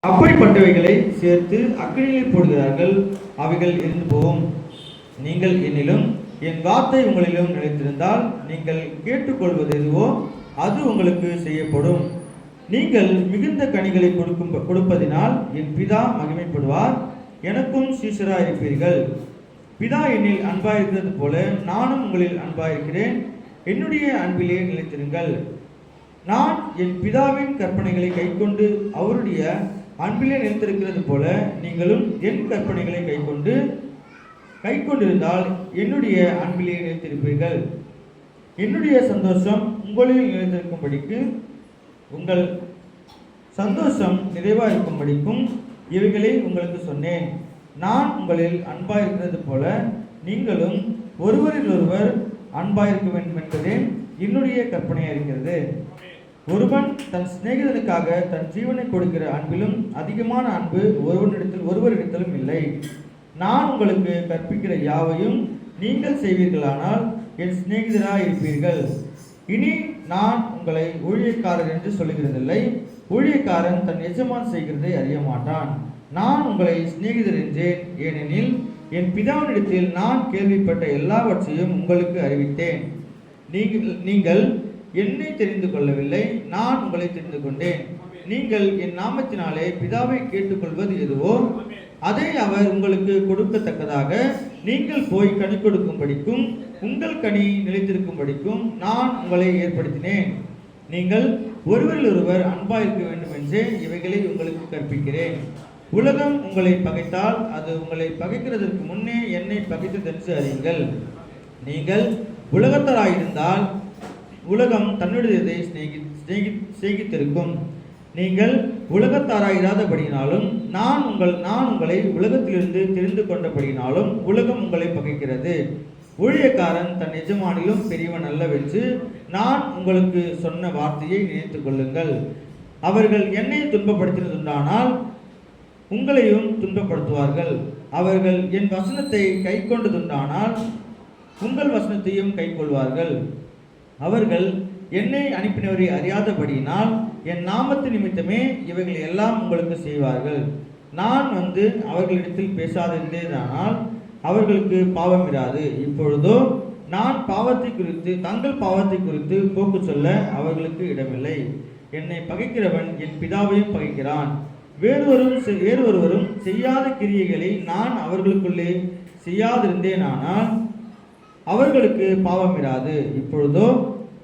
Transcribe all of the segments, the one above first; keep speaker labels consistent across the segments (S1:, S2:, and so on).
S1: அப்படிப்பட்டவைகளை சேர்த்து அக்கினியில் போடுகிறார்கள், அவைகள் எரிந்து போகும். நீங்கள் என்னிலும் என் வார்த்தை உங்களிலும் நிலைத்திருந்தால் நீங்கள் கேட்டுக்கொள்வது எதுவோ அது உங்களுக்கு செய்யப்படும். நீங்கள் மிகுந்த கனிகளை கொடுப்பதினால் என் பிதா மகிமைப்படுவார், எனக்கும் சீஷராயிருப்பீர்கள். பிதா என்னில் அன்பாயிருக்கிறது போல நானும் உங்களில் அன்பாயிருக்கிறேன். என்னுடைய அன்பிலே நிலைத்திருங்கள். நான் என் பிதாவின் கற்பனைகளை கைக்கொண்டு அவருடைய அன்பிலே நிலைத்திருக்கிறது போல நீங்களும் என் கற்பனைகளை கைக்கொண்டிருந்தால் என்னுடைய அன்பிலே நிலைத்திருப்பீர்கள். என்னுடைய சந்தோஷம் உங்களில் நிலைத்திருக்கும்படிக்கு உங்கள் சந்தோஷம் நிறைவாக இருக்கும்படிக்கும் இவைகளை உங்களுக்கு சொன்னேன். நான் உங்களில் அன்பாயிருக்கிறது போல நீங்களும் ஒருவரில் ஒருவர் அன்பாயிருக்க வேண்டும் என்பதே என்னுடைய கற்பனையாக இருக்கிறது. ஒருவன் தன் சிநேகிதனுக்காக தன் ஜீவனை கொடுக்கிற அன்பிலும் அதிகமான அன்பு ஒருவரிடத்திலும் இல்லை. நான் உங்களுக்கு கற்பிக்கிற யாவையும் நீங்கள் செய்வீர்களானால் என் சிநேகிதராக இருப்பீர்கள். இனி நான் உங்களை ஊழியக்காரர் என்று சொல்லுகிறதில்லை. ஊழியக்காரன் தன் எஜமான் செய்கிறதை அறிய மாட்டான். நான் உங்களை சிநேகிதர் என்றேன், ஏனெனில் என் பிதாவினிடத்தில் நான் கேள்விப்பட்ட எல்லாவற்றையும் உங்களுக்கு அறிவித்தேன். நீங்கள் என்னை தெரிந்து கொள்ளவில்லை, நான் உங்களை தெரிந்து கொண்டேன். நீங்கள் என் நாமத்தினாலே பிதாவை கேட்டுக்கொள்வது எதுவோ அதை அவர் உங்களுக்கு கொடுக்கத்தக்கதாக நீங்கள் போய் கனி கொடுக்கும்படிக்கும் உங்கள் கனி நிலைத்திருக்கும்படிக்கும் நான் உங்களை ஏற்படுத்தினேன். நீங்கள் ஒருவரில் ஒருவர் அன்பாயிருக்க வேண்டும் என்றே இவைகளை உங்களுக்கு கற்பிக்கிறேன். உலகம் உங்களை பகைத்தால் அது உங்களை பகைக்கிறதற்கு முன்னே என்னை பகைத்ததென்று அறியுங்கள். நீங்கள் உலகத்தராயிருந்தால் உலகம் தன்னுடையதை சிநேகித்திருக்கும். நீங்கள் உலகத்தாராயிராதபடியினாலும் நான் உங்களை உலகத்திலிருந்து தெரிந்து கொண்டபடியினாலும் உலகம் உங்களை பகைக்கிறது. ஊழியக்காரன் தன் எஜமானிலும் பெரியவன் அல்லவென்று நான் உங்களுக்கு சொன்ன வார்த்தையை நினைத்துக் கொள்ளுங்கள். அவர்கள் என்னை துன்பப்படுத்தினதுண்டானால் உங்களையும் துன்பப்படுத்துவார்கள். அவர்கள் என் வசனத்தை கை கொண்டதுண்டானால் உங்கள் வசனத்தையும் கை கொள்வார்கள். அவர்கள் என்னை அனுப்பினவரை அறியாதபடியினால் என் நாமத்து நிமித்தமே இவைகள் எல்லாம் உங்களுக்கு செய்வார்கள். நான் வந்து அவர்களிடத்தில் பேசாதிருந்தேனால் அவர்களுக்கு பாவம் இராது. இப்பொழுதோ நான் தங்கள் பாவத்தை குறித்து போக்கு சொல்ல அவர்களுக்கு இடமில்லை. என்னை பகைக்கிறவன் என் பிதாவையும் பகைக்கிறான். வேறொருவரும் செய்யாத கிரியைகளை நான் அவர்களுக்குள்ளே செய்யாதிருந்தேனானால் அவர்களுக்கு பாவம் இராது. இப்பொழுதோ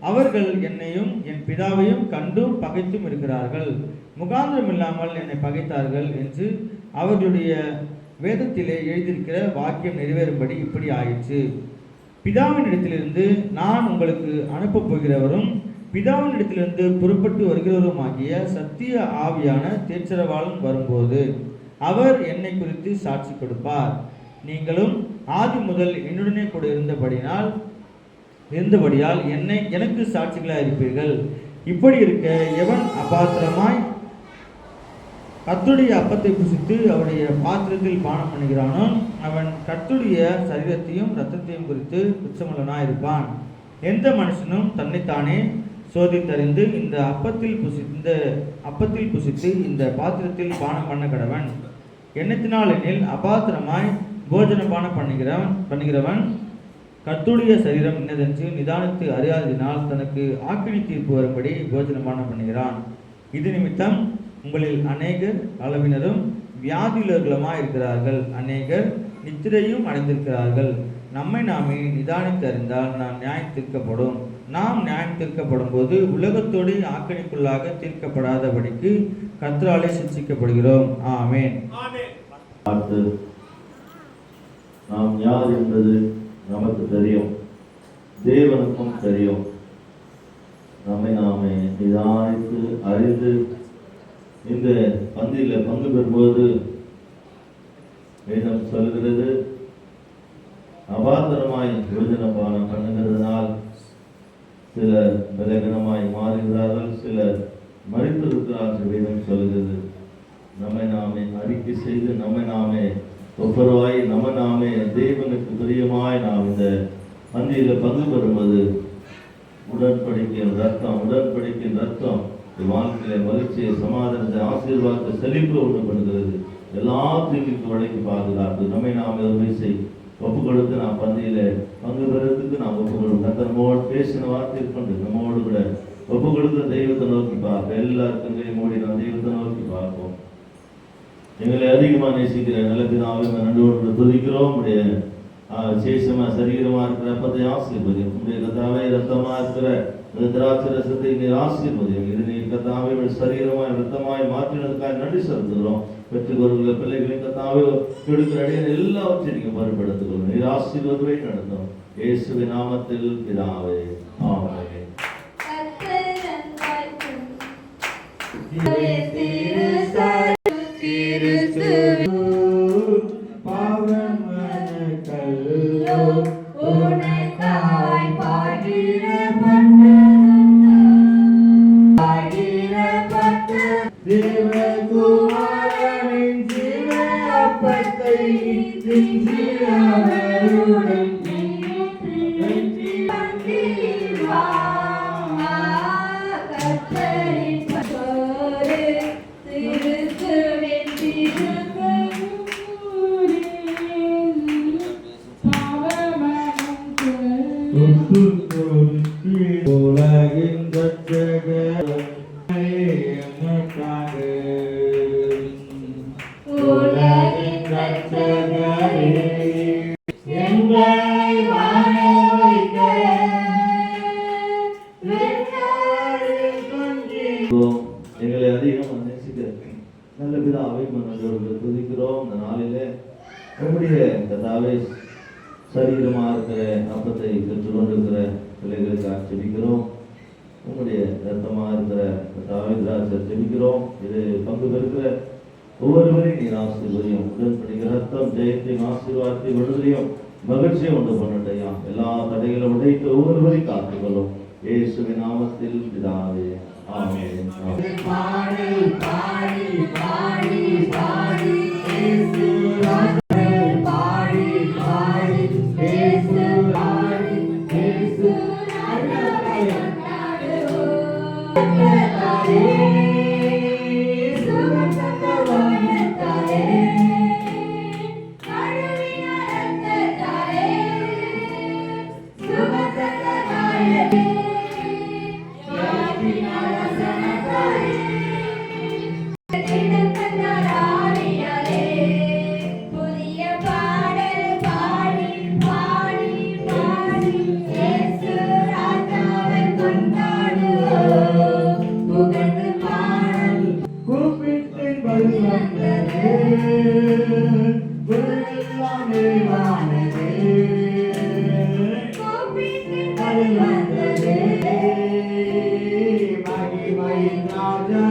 S1: அவர்கள் என்னையும் என் பிதாவையும் கண்டும் பகைத்தும் இருக்கிறார்கள். முகாந்திரம் இல்லாமல் என்னை பகைத்தார்கள் என்று அவர்களுடைய வேதத்திலே எழுதியிருக்கிற வாக்கியம் நிறைவேறும்படி இப்படி ஆயிற்று. பிதாவின் இடத்திலிருந்து நான் உங்களுக்கு அனுப்பப் போகிறவரும் பிதாவின் இடத்திலிருந்து புறப்பட்டு வருகிறவருமாகிய சத்திய ஆவியான தேற்றரவாளன் வரும்போது அவர் என்னை குறித்து சாட்சி கொடுப்பார். நீங்களும் ஆதி முதல் என்னுடனே கூட இருந்தபடியால் எனக்கு சாட்சிகளாக இருப்பீர்கள். இப்படி இருக்க எவன் அபாத்திரமாய் கர்த்தருடைய அப்பத்தை புசித்து அவருடைய பாத்திரத்தில் பானம் பண்ணுகிறானோ அவன் கர்த்தருடைய சரீரத்தையும் இரத்தத்தையும் குறித்து குற்றமுள்ளனாயிருப்பான். எந்த மனுஷனும் தன்னைத்தானே சோதித்தறிந்து இந்த அப்பத்தில் புசித்து இந்த பாத்திரத்தில் பானம் பண்ண கடவன். எண்ணத்தினாலெனில் அபாத்திரமாய் போஜனபானம் பண்ணுகிறவன் கர்த்தருடைய சரீரம் இன்னதென்று நிதானித்து அறியாததினால் தனக்கு ஆக்கினி தீர்ப்பு வரும்படி போஜனபானம் பண்ணுகிறான். இது நிமித்தம் உங்களில் அநேகர் அளவினரும் வியாதியுள்ளவர்களுமாய் இருக்கிறார்கள், அநேகர் நித்திரையும் அடைந்திருக்கிறார்கள். நம்மை நாமே நிதானித்து அறிந்தால் நாம் நியாயம் தீர்க்கப்படும் போது உலகத்தோடு ஆக்கினிக்குள்ளாக தீர்க்கப்படாதபடிக்கு கர்த்தராலே சிட்சிக்கப்படுகிறோம். ஆமென்.
S2: நாம் யார் என்பது நமக்கு தெரியும், தேவனுக்கும் தெரியும். நம்மை நாமே நிதானித்து அறிந்து இந்த பந்தியில் பங்கு பெறும்போது வேதம் சொல்கிறது, அபாத்திரமாய் யோஜனபானம் பண்ணுகிறதுனால் சிலர் பலகீனமாய் மாறுகிறார்கள், சிலர் மறித்திருக்கிறார்கள். வேதம் சொல்கிறது, நம்மை நாமே அறிக்கை செய்து நம்மை நாமே ஒவ்வொருவாய் நம்ம நாமே தேவனுக்கு பிரியமாய் நாம் இந்த பந்தியில் பங்கு பெறுவது உடன்படிக்கையின் ரத்தம் வாழ்க்கையில மகிழ்ச்சியை, சமாதானத்தை, ஆசீர்வாதத்தை, செழிப்பு உண்டு பண்ணுகிறது. எல்லா தீமைக்கு வழக்கி பாதுகாத்து நம்மை நாம் ஒரு ஒப்பு கொடுத்து நாம் பந்தியில பங்கு பெறத்துக்கு நாம் ஒப்பு கொடுக்கும். கர்த்தர் நம்மோடு பேசின வார்த்தை கொண்டு நம்மோடு கூட ஒப்பு கொடுத்த தெய்வத்தை நோக்கி பார்ப்போம். எல்லாருக்கும் கை மூடி நாம் தெய்வத்தை நோக்கி பார்ப்போம். எங்களை அதிகமா நேசிக்கிற நல்ல பிதாவை நன்றோடு துதிக்கிறோம். உடைய விசேஷமா சரீரமா இருக்கிற அப்பத்தை ஆசீர்வதியும். உடைய கதாவை ரத்தமா இருக்கிற திராட்சை ரசத்தை நீர் ஆசீர்வதியும். இது நீர் கதாவை சரீரமாய் ரத்தமாய் மாற்றினதுக்காக நன்றி செலுத்துகிறோம். பெற்றுக்கொள்கிற பிள்ளைகளின் கதாவை கொடுக்கிற அடையான எல்லாவற்றையும் நீங்க மறுபடுத்துகிறோம். நீர் ஆசீர்வதிவை நடத்தும். இயேசுவின் நாமத்தில் பிதாவே, ஆமென்.
S1: தேவகுமாரனின் ஜீவ அப்பத்தை அவருடன் உலகின்
S2: எங்களை அதிகம் நேசிக்கிற நல்ல பிதாவை மனதோடு துதிக்கிறோம். இந்த நாளிலே நம்முடைய கதாவை சரீரமாக இருக்கிற அப்பத்தை பெற்றுக்கொண்டிருக்கிற பிள்ளைகளுக்கு ஜெபிக்கிறோம். உங்களுடைய ரத்தமாக இருக்கிற கதாவை திராட்சை ஜெபிக்கிறோம். இது பங்கு பெறுகிற ஒவ்வொருவரையும் நீர் ஆசீர்வதியும். உடன்படிக்கிற ரத்தம் ஜெயத்தையும் ஆசீர்வாதத்தையும் விடுதலையும் மகிழ்ச்சியை உண்டு பண்ணட்டையா. எல்லா தடைகளை உடைத்து ஒவ்வொருவரையும் காத்துக்கொள்ளும். இயேசுவின் நாமத்தில் பிதாவே, ஆமென்.
S1: பாடி பாடி பாடி பாடி மகிமை ராஜா